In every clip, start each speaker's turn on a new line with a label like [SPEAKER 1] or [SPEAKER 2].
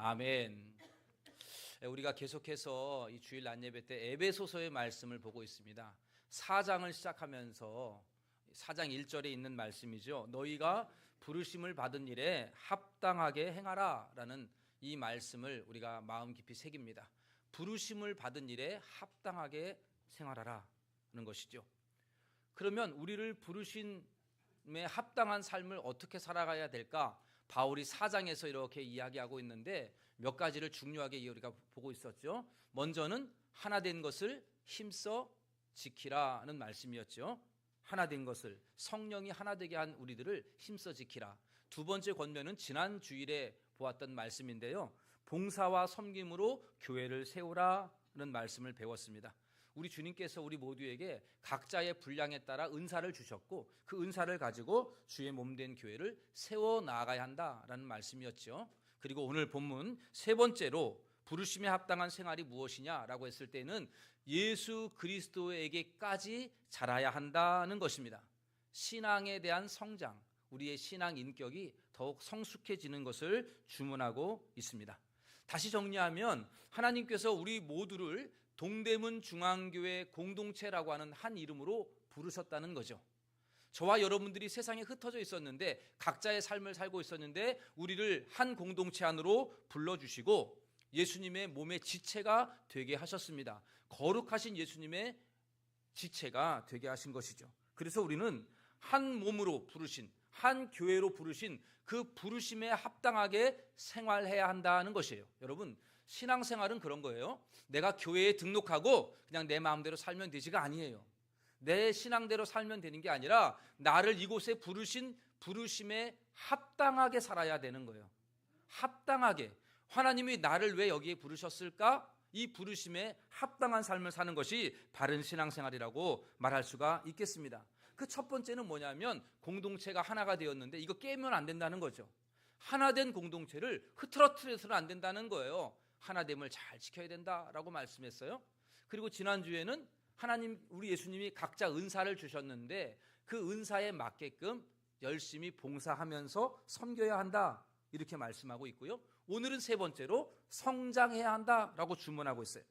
[SPEAKER 1] 아멘. 우리가 계속해서 이 주일 낮예배 때 에베소서의 말씀을 보고 있습니다. 4장을 시작하면서 4장 1절에 있는 말씀이죠. 너희가 부르심을 받은 일에 합당하게 행하라 라는 이 말씀을 우리가 마음 깊이 새깁니다. 부르심을 받은 일에 합당하게 생활하라 는 것이죠. 그러면 우리를 부르심에 합당한 삶을 어떻게 살아가야 될까? 바울이 4장에서 이렇게 이야기하고 있는데 몇 가지를 중요하게 우리가 보고 있었죠. 먼저는 하나된 것을 힘써 지키라는 말씀이었죠. 하나된 것을, 성령이 하나되게 한 우리들을 힘써 지키라. 두 번째 권면은 지난 주일에 보았던 말씀인데요, 봉사와 섬김으로 교회를 세우라는 말씀을 배웠습니다. 우리 주님께서 우리 모두에게 각자의 분량에 따라 은사를 주셨고 그 은사를 가지고 주의 몸된 교회를 세워 나가야 한다라는 말씀이었죠. 그리고 오늘 본문 세 번째로 부르심에 합당한 생활이 무엇이냐라고 했을 때는 예수 그리스도에게까지 자라야 한다는 것입니다. 신앙에 대한 성장, 우리의 신앙 인격이 더욱 성숙해지는 것을 주문하고 있습니다. 다시 정리하면 하나님께서 우리 모두를 동대문 중앙교회 공동체라고 하는 한 이름으로 부르셨다는 거죠. 저와 여러분들이 세상에 흩어져 있었는데 각자의 삶을 살고 있었는데 우리를 한 공동체 안으로 불러주시고 예수님의 몸의 지체가 되게 하셨습니다. 거룩하신 예수님의 지체가 되게 하신 것이죠. 그래서 우리는 한 몸으로 부르신, 한 교회로 부르신 그 부르심에 합당하게 생활해야 한다는 것이에요. 여러분, 신앙생활은 그런 거예요. 내가 교회에 등록하고 그냥 내 마음대로 살면 되지가 아니에요. 내 신앙대로 살면 되는 게 아니라 나를 이곳에 부르신 부르심에 합당하게 살아야 되는 거예요. 합당하게. 하나님이 나를 왜 여기에 부르셨을까? 이 부르심에 합당한 삶을 사는 것이 바른 신앙생활이라고 말할 수가 있겠습니다. 그 첫 번째는 뭐냐면 공동체가 하나가 되었는데 이거 깨면 안 된다는 거죠. 하나된 공동체를 흐트러뜨려서는 안 된다는 거예요. 하나됨을 잘 지켜야 된다라고 말씀했어요. 그리고 지난주에는 하나님, 우리 예수님이 각자 은사를 주셨는데 그 은사에 맞게끔 열심히 봉사하면서 섬겨야 한다 이렇게 말씀하고 있고요. 오늘은 세 번째로 성장해야 한다라고 주문하고 있어요.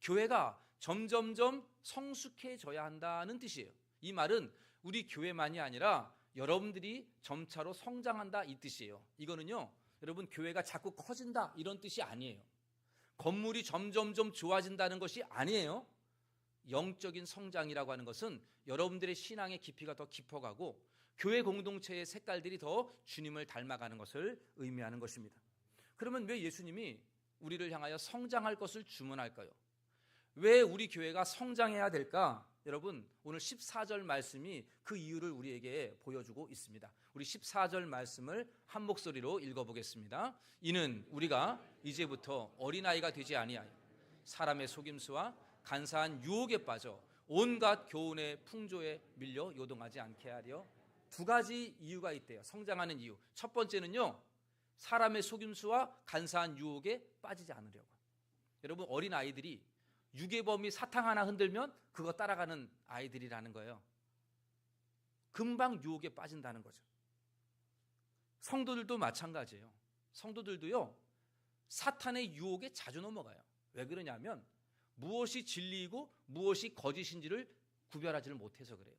[SPEAKER 1] 교회가 점점점 성숙해져야 한다는 뜻이에요. 이 말은 우리 교회만이 아니라 여러분들이 점차로 성장한다 이 뜻이에요. 이거는요, 여러분, 교회가 자꾸 커진다 이런 뜻이 아니에요. 건물이 점점점 좋아진다는 것이 아니에요. 영적인 성장이라고 하는 것은 여러분들의 신앙의 깊이가 더 깊어가고 교회 공동체의 색깔들이 더 주님을 닮아가는 것을 의미하는 것입니다. 그러면 왜 예수님이 우리를 향하여 성장할 것을 주문할까요? 왜 우리 교회가 성장해야 될까? 여러분, 오늘 14절 말씀이 그 이유를 우리에게 보여주고 있습니다. 우리 14절 말씀을 한 목소리로 읽어보겠습니다. 이는 우리가 이제부터 어린아이가 되지 아니하여 사람의 속임수와 간사한 유혹에 빠져 온갖 교훈의 풍조에 밀려 요동하지 않게 하려. 두 가지 이유가 있대요. 성장하는 이유. 첫 번째는요, 사람의 속임수와 간사한 유혹에 빠지지 않으려고. 여러분, 어린아이들이 유괴범이 사탕 하나 흔들면 그거 따라가는 아이들이라는 거예요. 금방 유혹에 빠진다는 거죠. 성도들도 마찬가지예요. 성도들도요, 사탄의 유혹에 자주 넘어가요. 왜 그러냐면 무엇이 진리이고 무엇이 거짓인지를 구별하지를 못해서 그래요.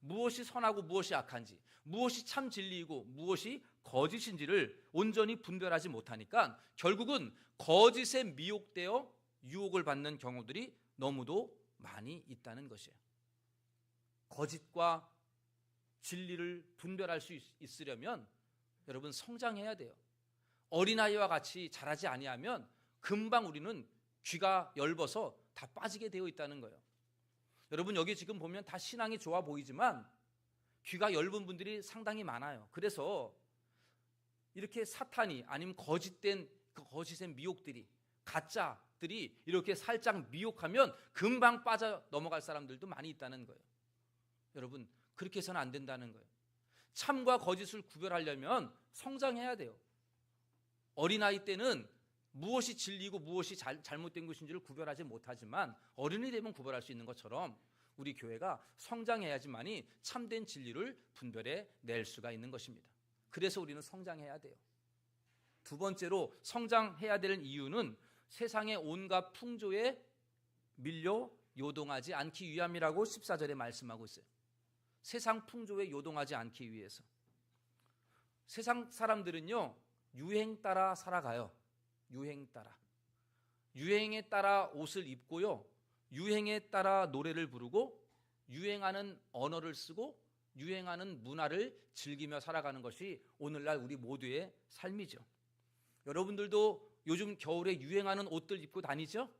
[SPEAKER 1] 무엇이 선하고 무엇이 악한지, 무엇이 참 진리이고 무엇이 거짓인지를 온전히 분별하지 못하니까 결국은 거짓에 미혹되어 유혹을 받는 경우들이 너무도 많이 있다는 것이에요. 거짓과 진리를 분별할 수 있으려면 여러분, 성장해야 돼요. 어린아이와 같이 자라지 아니하면 금방 우리는 귀가 엷어서 다 빠지게 되어 있다는 거예요. 여러분, 여기 지금 보면 다 신앙이 좋아 보이지만 귀가 엷은 분들이 상당히 많아요. 그래서 이렇게 사탄이, 아니면 거짓된 그 거짓의 미혹들이, 가짜들이 이렇게 살짝 미혹하면 금방 빠져 넘어갈 사람들도 많이 있다는 거예요. 여러분, 그렇게 해서는 안 된다는 거예요. 참과 거짓을 구별하려면 성장해야 돼요. 어린아이 때는 무엇이 진리고 무엇이 잘못된 것인지를 구별하지 못하지만 어른이 되면 구별할 수 있는 것처럼 우리 교회가 성장해야지만이 참된 진리를 분별해 낼 수가 있는 것입니다. 그래서 우리는 성장해야 돼요. 두 번째로 성장해야 될 이유는 세상의 온갖 풍조에 밀려 요동하지 않기 위함이라고 14절에 말씀하고 있어요. 세상 풍조에 요동하지 않기 위해서. 세상 사람들은요, 유행 따라 살아가요. 유행 따라. 유행에 따라 옷을 입고요, 유행에 따라 노래를 부르고, 유행하는 언어를 쓰고, 유행하는 문화를 즐기며 살아가는 것이 오늘날 우리 모두의 삶이죠. 여러분들도 요즘 겨울에 유행하는 옷들 입고 다니죠?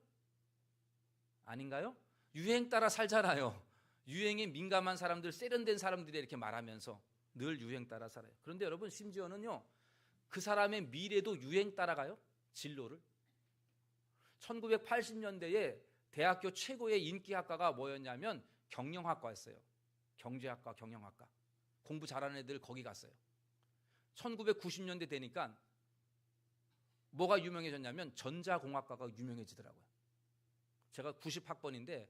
[SPEAKER 1] 아닌가요? 유행 따라 살잖아요. 유행에 민감한 사람들, 세련된 사람들이 이렇게 말하면서 늘 유행 따라 살아요. 그런데 여러분, 심지어는요, 그 사람의 미래도 유행 따라가요. 진로를. 1980년대에 대학교 최고의 인기학과가 뭐였냐면 경영학과였어요. 경제학과, 경영학과. 공부 잘하는 애들 거기 갔어요. 1990년대 되니까 뭐가 유명해졌냐면 전자공학과가 유명해지더라고요. 제가 90학번인데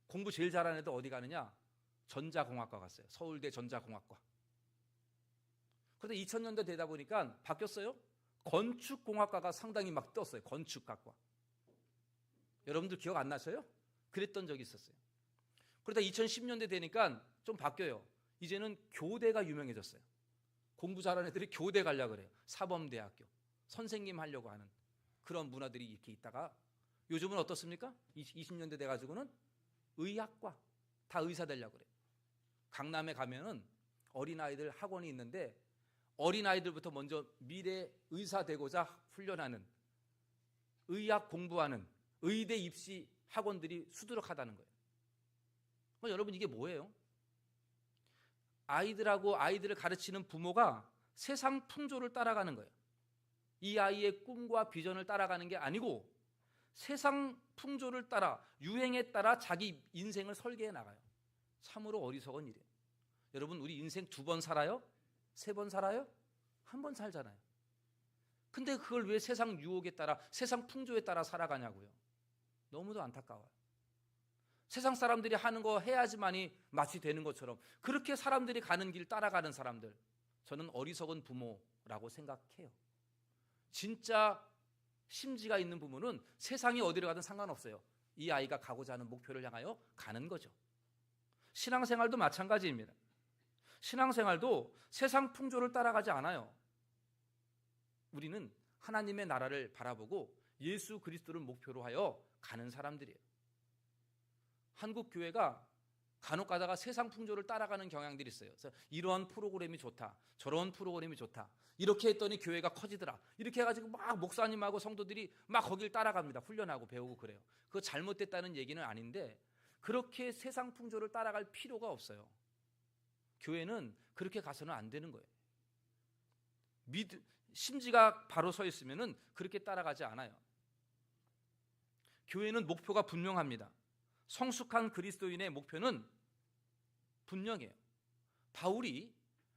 [SPEAKER 1] 공부 제일 잘하는 애들 어디 가느냐? 전자공학과 갔어요. 서울대 전자공학과. 그런데 2000년대 되다 보니까 바뀌었어요. 건축공학과가 상당히 막 떴어요. 건축학과. 여러분들 기억 안 나셔요? 그랬던 적이 있었어요. 그러다 2010년대 되니까 좀 바뀌어요. 이제는 교대가 유명해졌어요. 공부 잘하는 애들이 교대 가려고 그래요. 사범대학교. 선생님 하려고 하는 그런 문화들이 이렇게 있다가 요즘은 어떻습니까? 20년대 돼가지고는 의학과. 다 의사 되려고 그래요. 강남에 가면은 어린아이들 학원이 있는데 어린아이들부터 먼저 미래 의사 되고자 훈련하는, 의학 공부하는 의대 입시 학원들이 수두룩하다는 거예요. 여러분, 이게 뭐예요? 아이들을 가르치는 부모가 세상 풍조를 따라가는 거예요. 이 아이의 꿈과 비전을 따라가는 게 아니고 세상 풍조를 따라, 유행에 따라 자기 인생을 설계해 나가요. 참으로 어리석은 일이에요. 여러분, 우리 인생 2번 살아요? 3번 살아요? 1번 살잖아요. 근데 그걸 왜 세상 유혹에 따라, 세상 풍조에 따라 살아가냐고요. 너무도 안타까워요. 세상 사람들이 하는 거 해야지만이 마치 되는 것처럼 그렇게 사람들이 가는 길 따라가는 사람들, 저는 어리석은 부모라고 생각해요. 진짜 심지가 있는 부모는 세상이 어디로 가든 상관없어요. 이 아이가 가고자 하는 목표를 향하여 가는 거죠. 신앙생활도 마찬가지입니다. 신앙생활도 세상 풍조를 따라가지 않아요. 우리는 하나님의 나라를 바라보고 예수 그리스도를 목표로 하여 가는 사람들이에요. 한국 교회가 간혹 가다가 세상 풍조를 따라가는 경향들이 있어요. 그래서 이런 프로그램이 좋다, 저런 프로그램이 좋다, 이렇게 했더니 교회가 커지더라, 이렇게 해가지고 막 목사님하고 성도들이 막 거길 따라갑니다. 훈련하고 배우고 그래요. 그거 잘못됐다는 얘기는 아닌데 그렇게 세상 풍조를 따라갈 필요가 없어요. 교회는 그렇게 가서는 안 되는 거예요. 심지가 바로 서 있으면은 그렇게 따라가지 않아요. 교회는 목표가 분명합니다. 성숙한 그리스도인의 목표는 분명해요. 바울이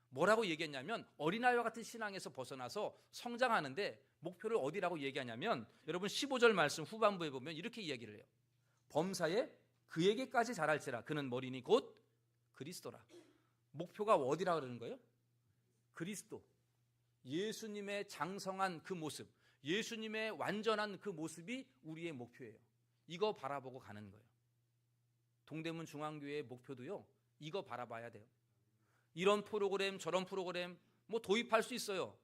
[SPEAKER 1] 뭐라고 얘기했냐면 어린아이와 같은 신앙에서 벗어나서 성장하는데 목표를 어디라고 얘기하냐면, 여러분 15절 말씀 후반부에 보면 이렇게 이야기를 해요. 범사에 그에게까지 자랄지라 그는 머리니 곧 그리스도라. 목표가 어디라고 그러는 거예요? 그리스도. 예수님의 장성한 그 모습, 예수님의 완전한 그 모습이 우리의 목표예요. 이거 바라보고 가는 거예요. 동대문 중앙교회의 목표도요, 이거 바라봐야 돼요. 이런 프로그램 저런 프로그램 뭐 도입할 수 있어요.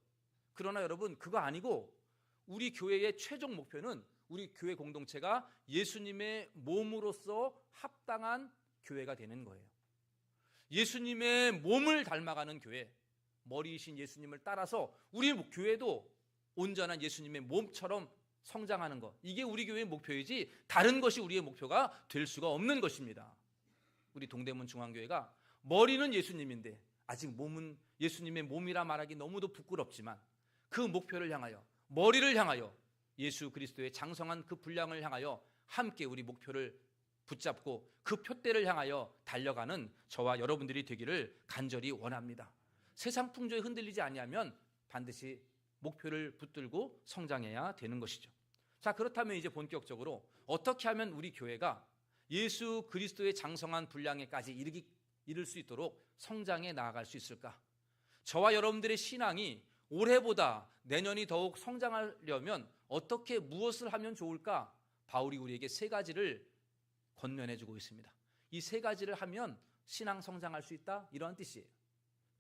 [SPEAKER 1] 그러나 여러분, 그거 아니고 우리 교회의 최종 목표는 우리 교회 공동체가 예수님의 몸으로서 합당한 교회가 되는 거예요. 예수님의 몸을 닮아가는 교회, 머리이신 예수님을 따라서 우리 교회도 온전한 예수님의 몸처럼 성장하는 것, 이게 우리 교회의 목표이지 다른 것이 우리의 목표가 될 수가 없는 것입니다. 우리 동대문 중앙교회가 머리는 예수님인데 아직 몸은 예수님의 몸이라 말하기 너무도 부끄럽지만 그 목표를 향하여, 머리를 향하여, 예수 그리스도의 장성한 그 분량을 향하여 함께 우리 목표를 붙잡고 그 표대를 향하여 달려가는 저와 여러분들이 되기를 간절히 원합니다. 세상 풍조에 흔들리지 아니하면 반드시 목표를 붙들고 성장해야 되는 것이죠. 자, 그렇다면 이제 본격적으로 어떻게 하면 우리 교회가 예수 그리스도의 장성한 분량에까지 이를 수 있도록 성장해 나아갈 수 있을까? 저와 여러분들의 신앙이 올해보다 내년이 더욱 성장하려면 어떻게 무엇을 하면 좋을까? 바울이 우리에게 세 가지를 권면해 주고 있습니다. 이 세 가지를 하면 신앙 성장할 수 있다, 이러한 뜻이에요.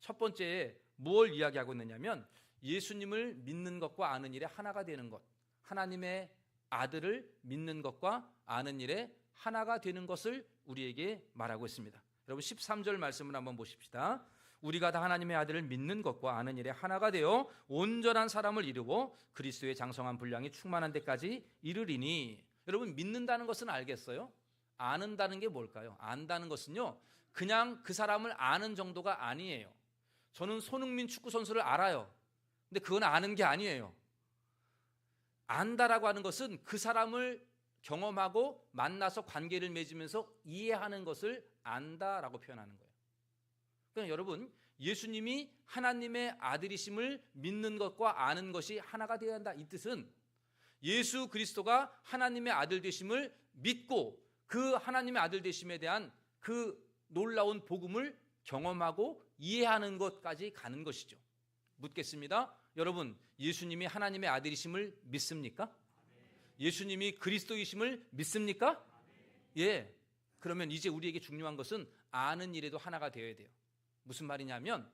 [SPEAKER 1] 첫 번째, 무엇을 이야기하고 있느냐면 예수님을 믿는 것과 아는 일에 하나가 되는 것, 하나님의 아들을 믿는 것과 아는 일에 하나가 되는 것을 우리에게 말하고 있습니다. 여러분 13절 말씀을 한번 보십시다. 우리가 다 하나님의 아들을 믿는 것과 아는 일에 하나가 되어 온전한 사람을 이루고 그리스도의 장성한 분량이 충만한 데까지 이르리니. 여러분, 믿는다는 것은 알겠어요? 아는다는 게 뭘까요? 안다는 것은요, 그냥 그 사람을 아는 정도가 아니에요. 저는 손흥민 축구 선수를 알아요. 근데 그건 아는 게 아니에요. 안다라고 하는 것은 그 사람을 경험하고 만나서 관계를 맺으면서 이해하는 것을 안다라고 표현하는 거예요. 그러니까 여러분, 예수님이 하나님의 아들이심을 믿는 것과 아는 것이 하나가 되어야 한다, 이 뜻은 예수 그리스도가 하나님의 아들 되심을 믿고 그 하나님의 아들 되심에 대한 그 놀라운 복음을 경험하고 이해하는 것까지 가는 것이죠. 묻겠습니다. 여러분, 예수님이 하나님의 아들이심을 믿습니까? 예수님이 그리스도이심을 믿습니까? 예. 그러면 이제 우리에게 중요한 것은 아는 일에도 하나가 되어야 돼요. 무슨 말이냐면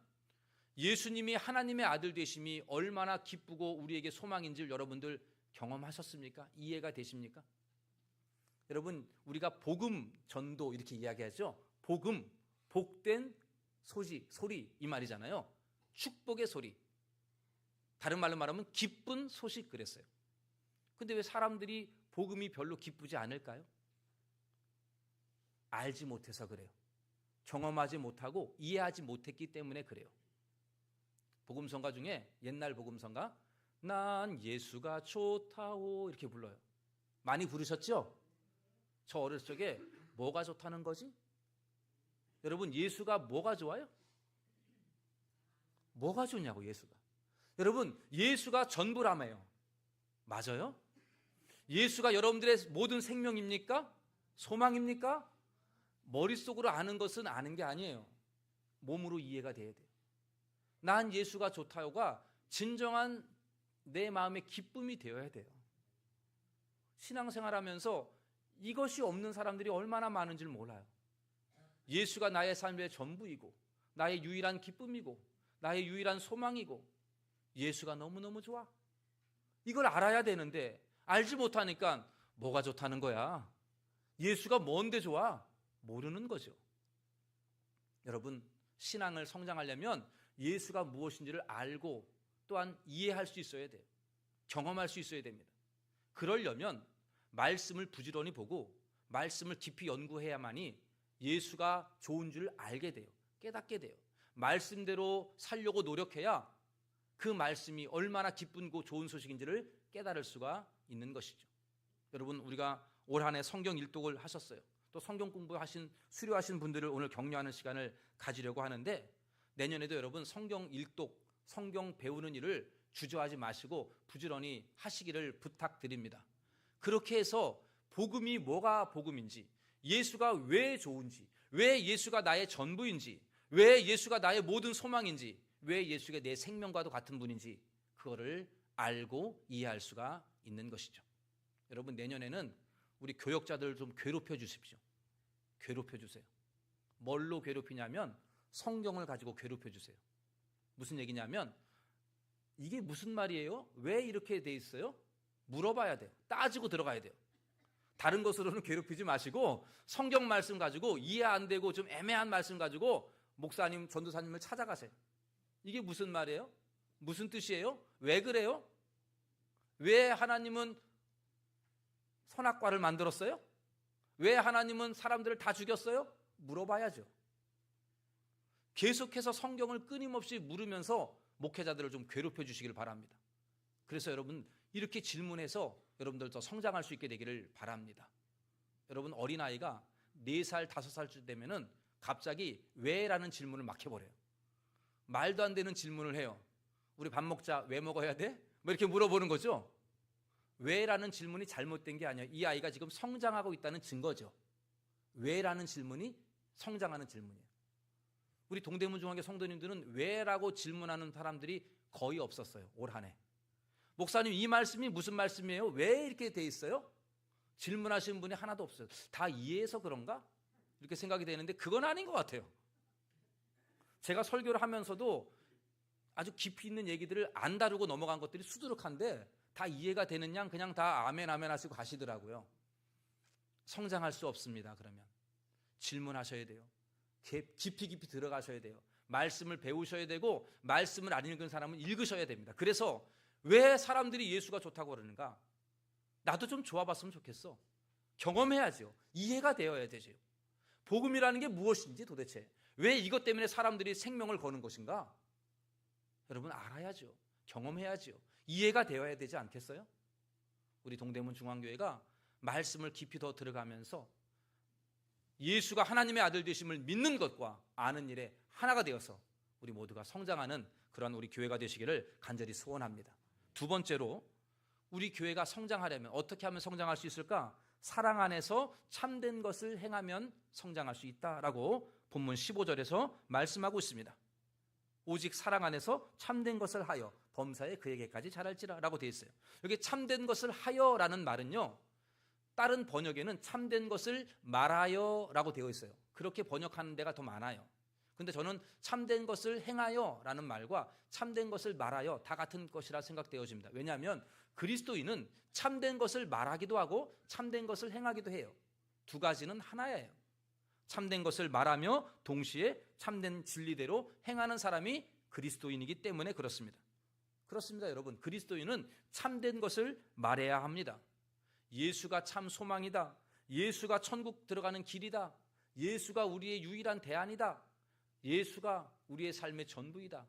[SPEAKER 1] 예수님이 하나님의 아들 되심이 얼마나 기쁘고 우리에게 소망인지를 여러분들 경험하셨습니까? 이해가 되십니까? 여러분, 우리가 복음 전도 이렇게 이야기하죠. 복음, 복된 소식, 소리, 이 말이잖아요. 축복의 소리. 다른 말로 말하면 기쁜 소식 그랬어요. 근데 왜 사람들이 복음이 별로 기쁘지 않을까요? 알지 못해서 그래요. 경험하지 못하고 이해하지 못했기 때문에 그래요. 복음성가 중에 옛날 복음성가 난 예수가 좋다오 이렇게 불러요. 많이 부르셨죠? 저 어렸을 적에 뭐가 좋다는 거지? 여러분, 예수가 뭐가 좋아요? 뭐가 좋냐고, 예수가. 여러분, 예수가 전부라며요. 맞아요? 예수가 여러분들의 모든 생명입니까? 소망입니까? 머릿속으로 아는 것은 아는 게 아니에요. 몸으로 이해가 돼야 돼요. 난 예수가 좋다요가 진정한 내 마음의 기쁨이 되어야 돼요. 신앙생활하면서 이것이 없는 사람들이 얼마나 많은지를 몰라요. 예수가 나의 삶의 전부이고 나의 유일한 기쁨이고 나의 유일한 소망이고 예수가 너무너무 좋아. 이걸 알아야 되는데 알지 못하니까 뭐가 좋다는 거야? 예수가 뭔데 좋아? 모르는 거죠. 여러분, 신앙을 성장하려면 예수가 무엇인지를 알고 또한 이해할 수 있어야 돼요. 경험할 수 있어야 됩니다. 그러려면 말씀을 부지런히 보고 말씀을 깊이 연구해야만이 예수가 좋은 줄 알게 돼요. 깨닫게 돼요. 말씀대로 살려고 노력해야 그 말씀이 얼마나 기쁘고 좋은 소식인지를 깨달을 수가 있는 것이죠. 여러분, 우리가 올 한 해 성경 일독을 하셨어요. 또 성경 공부하신 수료하신 분들을 오늘 격려하는 시간을 가지려고 하는데 내년에도 여러분 성경 일독, 성경 배우는 일을 주저하지 마시고 부지런히 하시기를 부탁드립니다. 그렇게 해서 복음이 뭐가 복음인지, 예수가 왜 좋은지, 왜 예수가 나의 전부인지, 왜 예수가 나의 모든 소망인지, 왜 예수가 내 생명과도 같은 분인지 그거를 알고 이해할 수가 있는 것이죠. 여러분, 내년에는 우리 교역자들 좀 괴롭혀 주십시오. 괴롭혀 주세요. 뭘로 괴롭히냐면 성경을 가지고 괴롭혀 주세요. 무슨 얘기냐면 이게 무슨 말이에요? 왜 이렇게 돼 있어요? 물어봐야 돼요. 따지고 들어가야 돼요. 다른 것으로는 괴롭히지 마시고 성경 말씀 가지고 이해 안 되고 좀 애매한 말씀 가지고 목사님, 전도사님을 찾아가세요. 이게 무슨 말이에요? 무슨 뜻이에요? 왜 그래요? 왜 하나님은 선악과를 만들었어요? 왜 하나님은 사람들을 다 죽였어요? 물어봐야죠. 계속해서 성경을 끊임없이 물으면서 목회자들을 좀 괴롭혀 주시길 바랍니다. 그래서 여러분, 이렇게 질문해서 여러분들 더 성장할 수 있게 되기를 바랍니다. 여러분, 어린아이가 4살, 5살쯤 되면은 갑자기 왜? 라는 질문을 막 해버려요. 말도 안 되는 질문을 해요. 우리 밥 먹자, 왜 먹어야 돼? 뭐 이렇게 물어보는 거죠. 왜? 라는 질문이 잘못된 게 아니에요. 이 아이가 지금 성장하고 있다는 증거죠. 왜? 라는 질문이 성장하는 질문이에요. 우리 동대문 중앙교 성도님들은 왜? 라고 질문하는 사람들이 거의 없었어요. 올 한 해. 목사님, 이 말씀이 무슨 말씀이에요? 왜 이렇게 돼 있어요? 질문하시는 분이 하나도 없어요. 다 이해해서 그런가? 이렇게 생각이 되는데 그건 아닌 것 같아요. 제가 설교를 하면서도 아주 깊이 있는 얘기들을 안 다루고 넘어간 것들이 수두룩한데 다 이해가 되는 양 그냥 다 아멘 아멘 하시고 가시더라고요. 성장할 수 없습니다. 그러면 질문하셔야 돼요. 깊이 들어가셔야 돼요. 말씀을 배우셔야 되고 말씀을 안 읽은 사람은 읽으셔야 됩니다. 그래서 왜 사람들이 예수가 좋다고 그러는가? 나도 좀 좋아봤으면 좋겠어. 경험해야죠. 이해가 되어야 되죠. 복음이라는 게 무엇인지 도대체 왜 이것 때문에 사람들이 생명을 거는 것인가? 여러분 알아야죠. 경험해야죠. 이해가 되어야 되지 않겠어요? 우리 동대문 중앙교회가 말씀을 깊이 더 들어가면서 예수가 하나님의 아들 되심을 믿는 것과 아는 일에 하나가 되어서 우리 모두가 성장하는 그런 우리 교회가 되시기를 간절히 소원합니다. 두 번째로 우리 교회가 성장하려면 어떻게 하면 성장할 수 있을까? 사랑 안에서 참된 것을 행하면 성장할 수 있다라고 본문 15절에서 말씀하고 있습니다. 오직 사랑 안에서 참된 것을 하여 범사에 그에게까지 자랄지라 라고 되어 있어요. 여기 참된 것을 하여라는 말은요, 다른 번역에는 참된 것을 말하여 라고 되어 있어요. 그렇게 번역하는 데가 더 많아요. 근데 저는 참된 것을 행하여 라는 말과 참된 것을 말하여 다 같은 것이라 생각되어집니다. 왜냐하면 그리스도인은 참된 것을 말하기도 하고 참된 것을 행하기도 해요. 두 가지는 하나예요. 참된 것을 말하며 동시에 참된 진리대로 행하는 사람이 그리스도인이기 때문에 그렇습니다. 그렇습니다, 여러분. 그리스도인은 참된 것을 말해야 합니다. 예수가 참 소망이다. 예수가 천국 들어가는 길이다. 예수가 우리의 유일한 대안이다. 예수가 우리의 삶의 전부이다.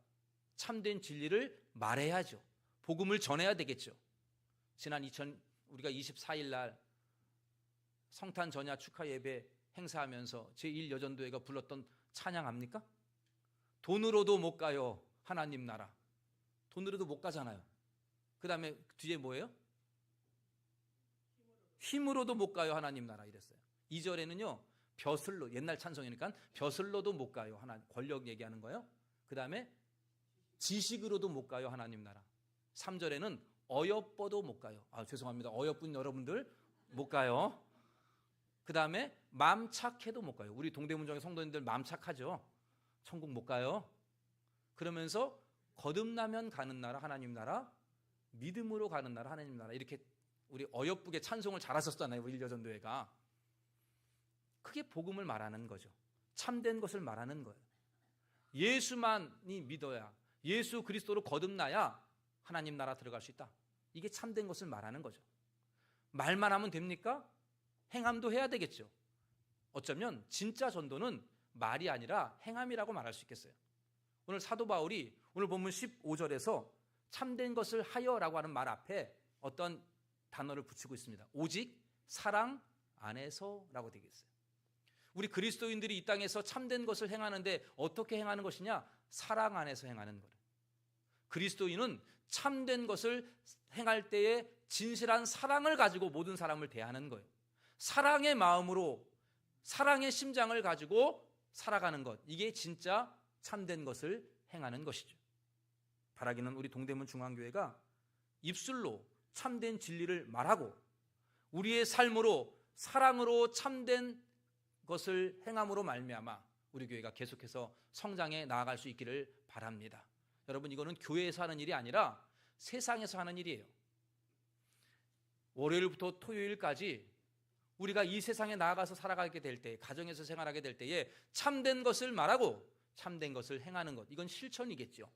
[SPEAKER 1] 참된 진리를 말해야죠. 복음을 전해야 되겠죠. 지난 우리가 24일 날 성탄 전야 축하 예배 행사하면서 제1여전도회가 불렀던 찬양 압니까? 돈으로도 못 가요 하나님 나라. 돈으로도 못 가잖아요. 그 다음에 뒤에 뭐예요? 힘으로도 못 가요 하나님 나라 이랬어요. 2절에는요 벼슬로, 옛날 찬송이니까 벼슬로도 못 가요 하나님, 권력 얘기하는 거예요. 그 다음에 지식으로도 못 가요 하나님 나라. 3절에는 어여뻐도 못 가요. 죄송합니다, 어여쁜 여러분들 못 가요. 그 다음에 마음 착해도 못 가요. 우리 동대문정의 성도님들 마음 착하죠. 천국 못 가요. 그러면서 거듭나면 가는 나라 하나님 나라, 믿음으로 가는 나라 하나님 나라, 이렇게 우리 어여쁘게 찬송을 잘하셨잖아요 우리 일여전도회가. 그게 복음을 말하는 거죠. 참된 것을 말하는 거예요. 예수만이 믿어야, 예수 그리스도로 거듭나야 하나님 나라 들어갈 수 있다. 이게 참된 것을 말하는 거죠. 말만 하면 됩니까? 행함도 해야 되겠죠. 어쩌면 진짜 전도는 말이 아니라 행함이라고 말할 수 있겠어요. 오늘 사도 바울이 오늘 본문 15절에서 참된 것을 하여라고 하는 말 앞에 어떤 단어를 붙이고 있습니다. 오직 사랑 안에서라고 되어 있어요. 우리 그리스도인들이 이 땅에서 참된 것을 행하는데 어떻게 행하는 것이냐? 사랑 안에서 행하는 거예요. 그리스도인은 참된 것을 행할 때에 진실한 사랑을 가지고 모든 사람을 대하는 거예요. 사랑의 마음으로, 사랑의 심장을 가지고 살아가는 것, 이게 진짜 참된 것을 행하는 것이죠. 바라기는 우리 동대문 중앙교회가 입술로 참된 진리를 말하고 우리의 삶으로 사랑으로 참된 것을 행함으로 말미암아 우리 교회가 계속해서 성장해 나아갈 수 있기를 바랍니다. 여러분, 이거는 교회에서 하는 일이 아니라 세상에서 하는 일이에요. 월요일부터 토요일까지 우리가 이 세상에 나아가서 살아가게 될 때, 가정에서 생활하게 될 때에 참된 것을 말하고 참된 것을 행하는 것, 이건 실천이겠죠.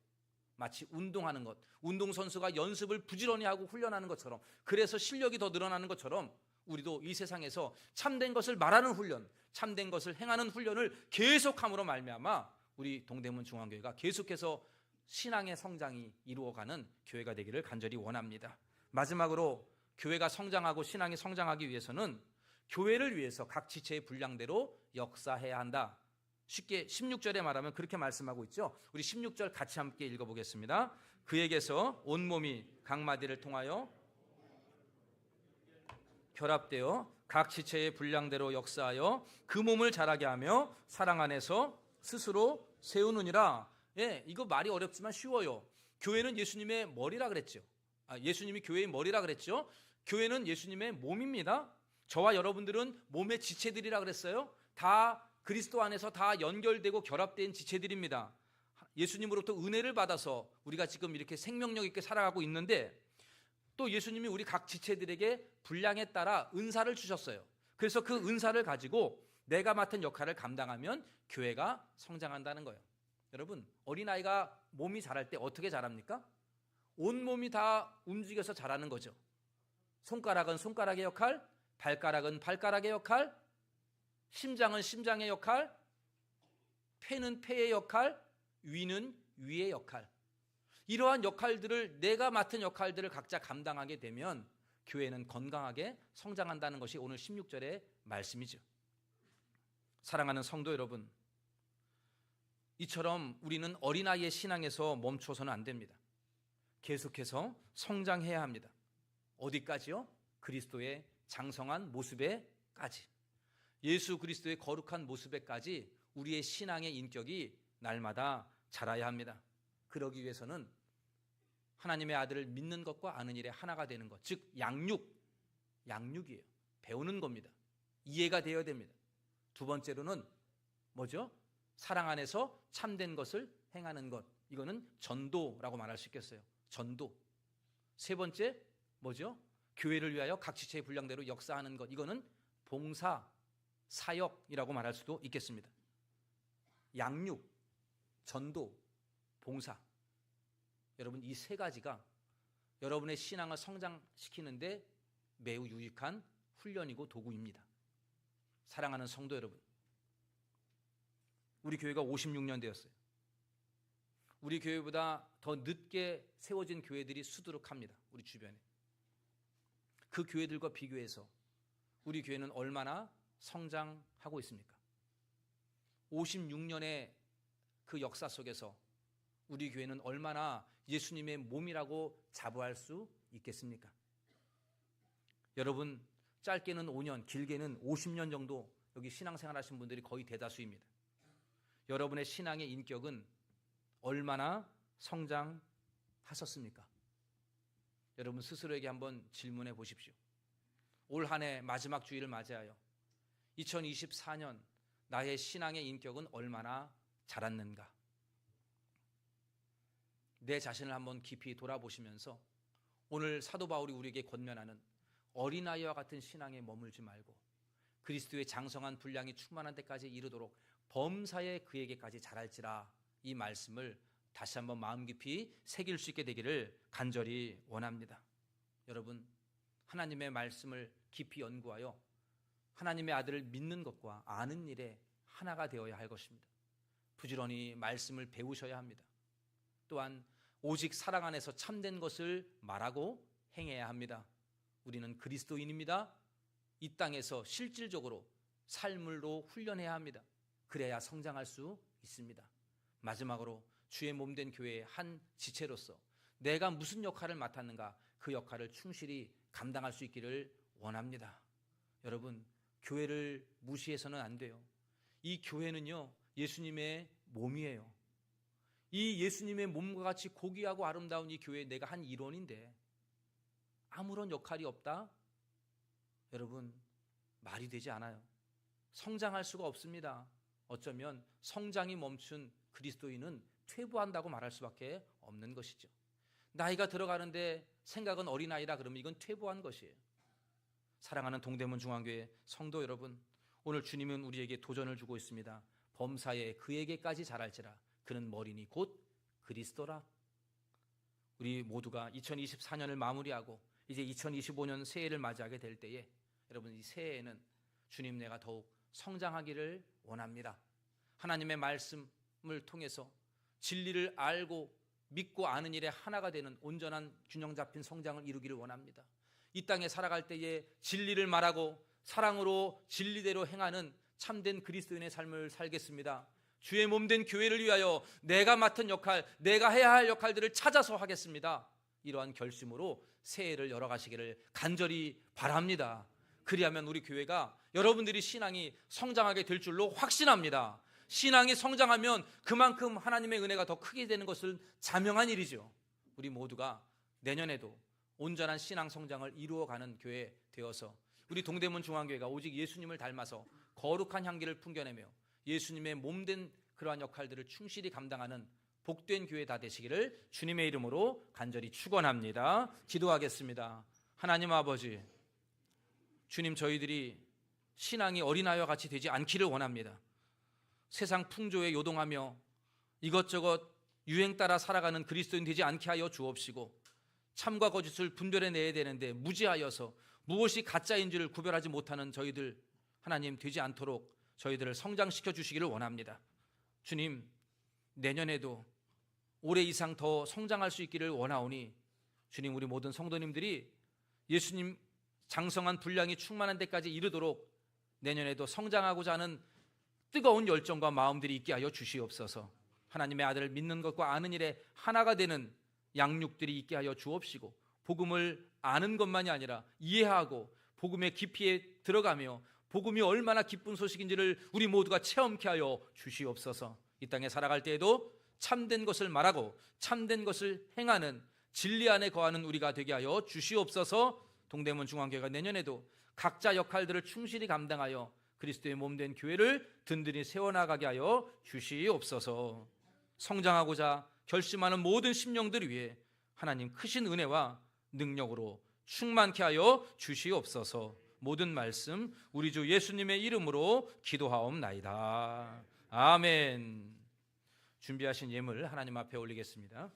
[SPEAKER 1] 마치 운동하는 것, 운동선수가 연습을 부지런히 하고 훈련하는 것처럼, 그래서 실력이 더 늘어나는 것처럼 우리도 이 세상에서 참된 것을 말하는 훈련, 참된 것을 행하는 훈련을 계속함으로 말미암아 우리 동대문 중앙교회가 계속해서 신앙의 성장이 이루어가는 교회가 되기를 간절히 원합니다. 마지막으로 교회가 성장하고 신앙이 성장하기 위해서는 교회를 위해서 각 지체의 분량대로 역사해야 한다. 쉽게 16절에 말하면 그렇게 말씀하고 있죠. 우리 16절 같이 함께 읽어보겠습니다. 그에게서 온몸이 각 마디를 통하여 결합되어 각 지체의 분량대로 역사하여 그 몸을 자라게 하며 사랑 안에서 스스로 세우느니라. 이거 말이 어렵지만 쉬워요. 교회는 예수님의 머리라 그랬죠. 예수님이 교회의 머리라 그랬죠. 교회는 예수님의 몸입니다. 저와 여러분들은 몸의 지체들이라 그랬어요. 다 그리스도 안에서 다 연결되고 결합된 지체들입니다. 예수님으로부터 은혜를 받아서 우리가 지금 이렇게 생명력 있게 살아가고 있는데, 또 예수님이 우리 각 지체들에게 분량에 따라 은사를 주셨어요. 그래서 그 은사를 가지고 내가 맡은 역할을 감당하면 교회가 성장한다는 거예요. 여러분, 어린아이가 몸이 자랄 때 어떻게 자랍니까? 온몸이 다 움직여서 자라는 거죠. 손가락은 손가락의 역할, 발가락은 발가락의 역할, 심장은 심장의 역할, 폐는 폐의 역할, 위는 위의 역할. 이러한 역할들을, 내가 맡은 역할들을 각자 감당하게 되면 교회는 건강하게 성장한다는 것이 오늘 16절의 말씀이죠. 사랑하는 성도 여러분, 이처럼 우리는 어린아이의 신앙에서 멈춰서는 안 됩니다. 계속해서 성장해야 합니다. 어디까지요? 그리스도의 장성한 모습에까지, 예수 그리스도의 거룩한 모습에까지 우리의 신앙의 인격이 날마다 자라야 합니다. 그러기 위해서는 하나님의 아들을 믿는 것과 아는 일에 하나가 되는 것, 즉 양육이에요. 배우는 겁니다. 이해가 되어야 됩니다. 두 번째로는 뭐죠? 사랑 안에서 참된 것을 행하는 것, 이거는 전도라고 말할 수 있겠어요. 전도. 세 번째 뭐죠? 교회를 위하여 각 지체의 분량대로 역사하는 것, 이거는 봉사, 사역이라고 말할 수도 있겠습니다. 양육, 전도, 봉사. 여러분, 이 세 가지가 여러분의 신앙을 성장시키는데 매우 유익한 훈련이고 도구입니다. 사랑하는 성도 여러분, 우리 교회가 56년 되었어요. 우리 교회보다 더 늦게 세워진 교회들이 수두룩합니다. 우리 주변에. 그 교회들과 비교해서 우리 교회는 얼마나 성장하고 있습니까? 56년의 그 역사 속에서 우리 교회는 얼마나 예수님의 몸이라고 자부할 수 있겠습니까? 여러분, 짧게는 5년, 길게는 50년 정도 여기 신앙생활 하신 분들이 거의 대다수입니다. 여러분의 신앙의 인격은 얼마나 성장하셨습니까? 여러분 스스로에게 한번 질문해 보십시오. 올 한 해 마지막 주일을 맞이하여 2024년 나의 신앙의 인격은 얼마나 자랐는가? 내 자신을 한번 깊이 돌아보시면서 오늘 사도 바울이 우리에게 권면하는 어린아이와 같은 신앙에 머물지 말고 그리스도의 장성한 분량이 충만한 데까지 이르도록 범사에 그에게까지 자랄지라, 이 말씀을 다시 한번 마음 깊이 새길 수 있게 되기를 간절히 원합니다. 여러분, 하나님의 말씀을 깊이 연구하여 하나님의 아들을 믿는 것과 아는 일에 하나가 되어야 할 것입니다. 부지런히 말씀을 배우셔야 합니다. 또한 오직 사랑 안에서 참된 것을 말하고 행해야 합니다. 우리는 그리스도인입니다. 이 땅에서 실질적으로 삶으로 훈련해야 합니다. 그래야 성장할 수 있습니다. 마지막으로 주의 몸된 교회의 한 지체로서 내가 무슨 역할을 맡았는가, 그 역할을 충실히 감당할 수 있기를 원합니다. 여러분, 교회를 무시해서는 안 돼요. 이 교회는요, 예수님의 몸이에요. 이 예수님의 몸과 같이 고귀하고 아름다운 이 교회에 내가 한 일원인데 아무런 역할이 없다? 여러분, 말이 되지 않아요. 성장할 수가 없습니다. 어쩌면 성장이 멈춘 그리스도인은 퇴보한다고 말할 수밖에 없는 것이죠. 나이가 들어가는데 생각은 어린아이라 그러면 이건 퇴보한 것이에요. 사랑하는 동대문 중앙교회 성도 여러분, 오늘 주님은 우리에게 도전을 주고 있습니다. 범사에 그에게까지 자랄지라, 그는 머리니 곧 그리스도라. 우리 모두가 2024년을 마무리하고 이제 2025년 새해를 맞이하게 될 때에 여러분, 이 새해에는 주님, 내가 더욱 성장하기를 원합니다. 하나님의 말씀을 통해서 진리를 알고 믿고 아는 일에 하나가 되는 온전한 균형 잡힌 성장을 이루기를 원합니다. 이 땅에 살아갈 때에 진리를 말하고 사랑으로 진리대로 행하는 참된 그리스도인의 삶을 살겠습니다. 주의 몸된 교회를 위하여 내가 맡은 역할, 내가 해야 할 역할들을 찾아서 하겠습니다. 이러한 결심으로 새해를 열어가시기를 간절히 바랍니다. 그리하면 우리 교회가 여러분들이 신앙이 성장하게 될 줄로 확신합니다. 신앙이 성장하면 그만큼 하나님의 은혜가 더 크게 되는 것은 자명한 일이죠. 우리 모두가 내년에도 온전한 신앙 성장을 이루어가는 교회 되어서 우리 동대문 중앙교회가 오직 예수님을 닮아서 거룩한 향기를 풍겨내며 예수님의 몸된 그러한 역할들을 충실히 감당하는 복된 교회 다 되시기를 주님의 이름으로 간절히 축원합니다. 기도하겠습니다. 하나님 아버지, 주님, 저희들이 신앙이 어린아이와 같이 되지 않기를 원합니다. 세상 풍조에 요동하며 이것저것 유행 따라 살아가는 그리스도인 되지 않게 하여 주옵시고, 참과 거짓을 분별해내야 되는데 무지하여서 무엇이 가짜인 줄을 구별하지 못하는 저희들 하나님 되지 않도록 저희들을 성장시켜 주시기를 원합니다. 주님, 내년에도 올해 이상 더 성장할 수 있기를 원하오니 주님, 우리 모든 성도님들이 예수님 장성한 분량이 충만한 데까지 이르도록 내년에도 성장하고자 하는 뜨거운 열정과 마음들이 있게 하여 주시옵소서. 하나님의 아들을 믿는 것과 아는 일에 하나가 되는 양육들이 있게 하여 주옵시고, 복음을 아는 것만이 아니라 이해하고 복음의 깊이에 들어가며 복음이 얼마나 기쁜 소식인지를 우리 모두가 체험케 하여 주시옵소서. 이 땅에 살아갈 때에도 참된 것을 말하고 참된 것을 행하는 진리 안에 거하는 우리가 되게 하여 주시옵소서. 동대문 중앙교회가 내년에도 각자 역할들을 충실히 감당하여 그리스도의 몸된 교회를 든든히 세워나가게 하여 주시옵소서. 성장하고자 결심하는 모든 심령들 위해 하나님 크신 은혜와 능력으로 충만케 하여 주시옵소서. 모든 말씀 우리 주 예수님의 이름으로 기도하옵나이다. 아멘. 준비하신 예물 하나님 앞에 올리겠습니다.